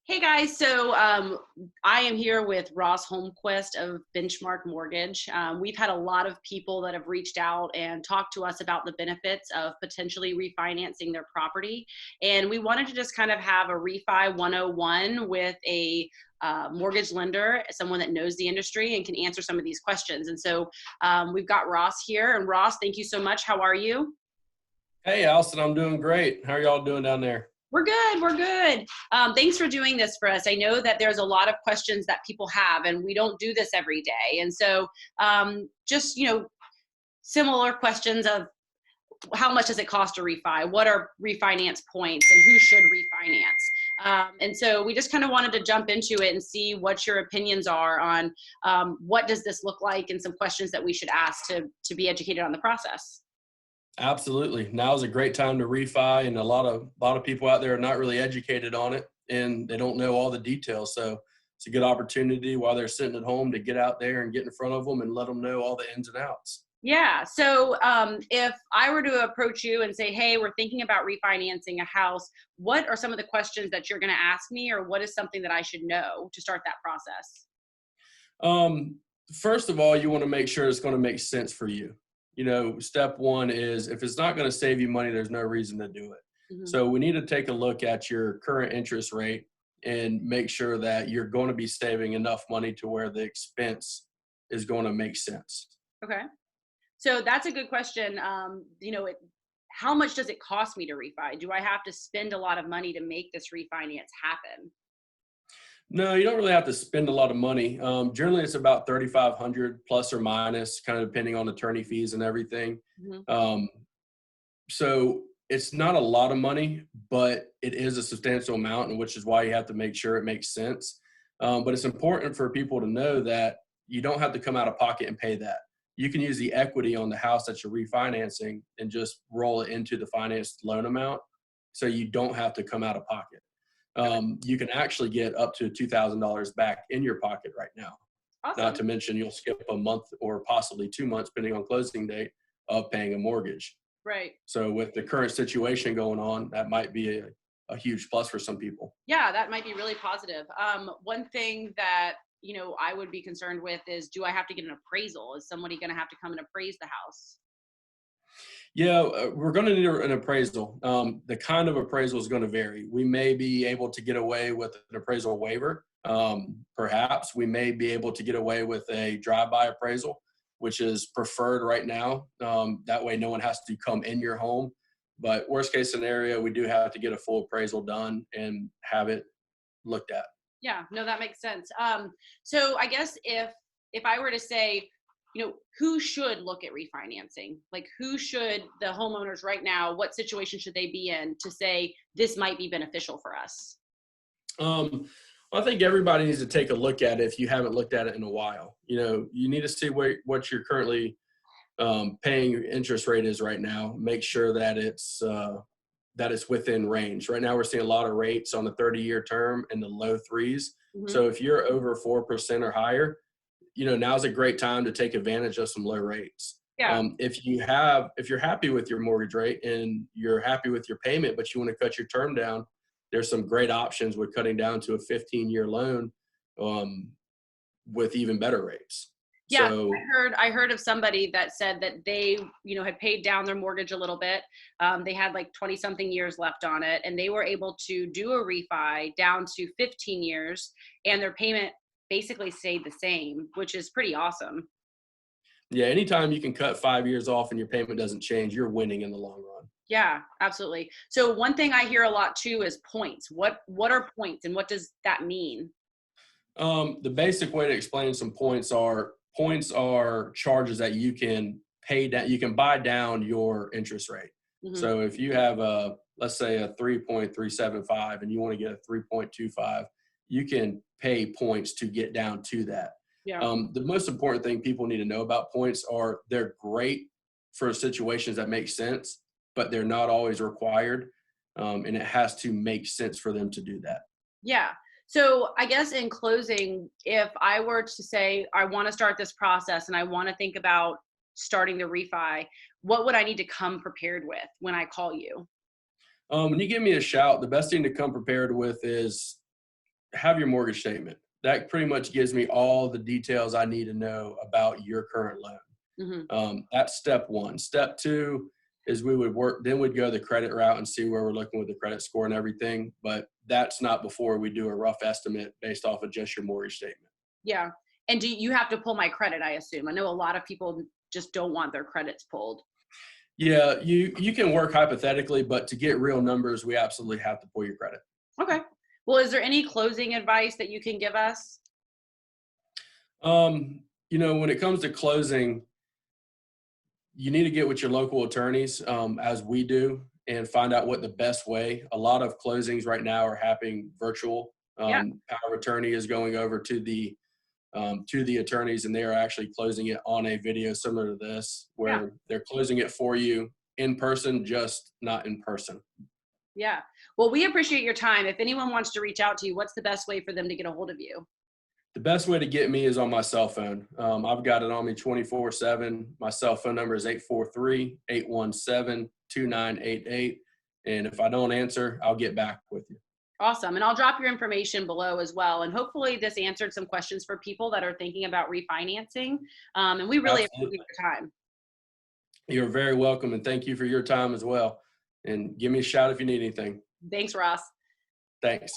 Hey guys, so I am here with Ross Holmquist of Benchmark Mortgage. We've had a lot of people that have reached out and talked to us about the benefits of potentially refinancing their property. And we wanted to just kind of have a refi 101 with a mortgage lender, someone that knows the industry and can answer some of these questions. And so we've got Ross here. And Ross, thank you so much. How are you? Hey, Allison, I'm doing great. How are y'all doing down there? We're good. We're good. Thanks for doing this for us. I know that there's a lot of questions that people have, and we don't do this every day. And so, just similar questions of how much does it cost to refi? What are refinance points, and who should refinance? And so, we just kind of wanted to jump into it and see what your opinions are on what does this look like, and some questions that we should ask to be educated on the process. Absolutely. Now is a great time to refi, and a lot of people out there are not really educated on it, and they don't know all the details. So it's a good opportunity while they're sitting at home to get out there and get in front of them and let them know all the ins and outs. Yeah. So if I were to approach you and say, hey, we're thinking about refinancing a house, what are some of the questions that you're going to ask me, or what is something that I should know to start that process? Um, First of all, you want to make sure it's going to make sense for you. Step one is if it's not going to save you money, there's no reason to do it. Hmm. So we need to take a look at your current interest rate and make sure that you're going to be saving enough money to where the expense is going to make sense. Okay. So that's a good question. How much does it cost me to refi? Do I have to spend a lot of money to make this refinance happen? No, you don't really have to spend a lot of money. Generally, it's about 3,500 plus or minus, kind of depending on attorney fees and everything. Hmm. Um, so it's not a lot of money, but it is a substantial amount, and which is why you have to make sure it makes sense. But it's important for people to know that you don't have to come out of pocket and pay that. You can use the equity on the house that you're refinancing and just roll it into the financed loan amount, so you don't have to come out of pocket. Okay. You can actually get up to $2,000 back in your pocket right now. Not Awesome. to mention you'll skip a month or possibly 2 months, depending on closing date, of paying a mortgage. Right. So with the current situation going on, that might be a huge plus for some people. Yeah, that might be really positive. One thing that I would be concerned with is, do I have to get an appraisal? Is somebody going to have to come and appraise the house? Yeah, we're going to need an appraisal. The kind of appraisal is going to vary. We may be able to get away with an appraisal waiver. Perhaps we may be able to get away with a drive-by appraisal, which is preferred right now. That way, no one has to come in your home. But worst case scenario, we do have to get a full appraisal done and have it looked at. Yeah, no, that makes sense. So I guess if I were to say, who should look at refinancing? Like, who should the homeowners right now? What situation should they be in to say this might be beneficial for us? Um, I think everybody needs to take a look at it if you haven't looked at it in a while. You need to see what you're currently paying your interest rate is right now. Make sure that it's within range. Right now, we're seeing a lot of rates on the 30-year term in the low threes. Hmm. So if you're over 4% or higher, now's a great time to take advantage of some low rates. Yeah. If you're happy with your mortgage rate and you're happy with your payment, but you want to cut your term down, there's some great options with cutting down to a 15-year loan um, with even better rates. Yeah, So I heard of somebody that said that they, had paid down their mortgage a little bit. They had like 20 something years left on it, and they were able to do a refi down to 15 years, and their payment basically stayed the same, which is pretty awesome. yeah, anytime you can cut 5 years off and your payment doesn't change, you're winning in the long run. Yeah, absolutely. So one thing I hear a lot too is points. What are points, and what does that mean? The basic way to explain some points are charges that you can pay down. You can buy down your interest rate. Hmm. So if you have let's say a 3.375 and you want to get a 3.25, you can pay points to get down to that. Yeah. The most important thing people need to know about points are they're great for situations that make sense, but they're not always required. And it has to make sense for them to do that. Yeah. So I guess in closing, if I were to say I want to start this process and I want to think about starting the refi, what would I need to come prepared with when I call you? When you give me a shout, the best thing to come prepared with is have your mortgage statement. That pretty much gives me all the details I need to know about your current loan. That's step one. Step two is then we'd go the credit route and see where we're looking with the credit score and everything. But that's not before we do a rough estimate based off of just your mortgage statement. Yeah. And do you have to pull my credit, I assume? I know a lot of people just don't want their credits pulled. Yeah, you can work hypothetically, but to get real numbers, we absolutely have to pull your credit. Okay. Well, is there any closing advice that you can give us? When it comes to closing, you need to get with your local attorneys, as we do, and find out what the best way. A lot of closings right now are happening virtual. Yeah. Power of attorney is going over to the attorneys, and they are actually closing it on a video similar to this, where they're closing it for you in person, just not in person. Yeah. Well, we appreciate your time. If anyone wants to reach out to you, what's the best way for them to get a hold of you? The best way to get me is on my cell phone. I've got it on me 24/7. My cell phone number is 843-817-2988. And if I don't answer, I'll get back with you. Awesome. And I'll drop your information below as well. And hopefully this answered some questions for people that are thinking about refinancing. And we really Absolutely. appreciate your time. You're very welcome. And thank you for your time as well. And give me a shout if you need anything. Thanks, Ross. Thanks.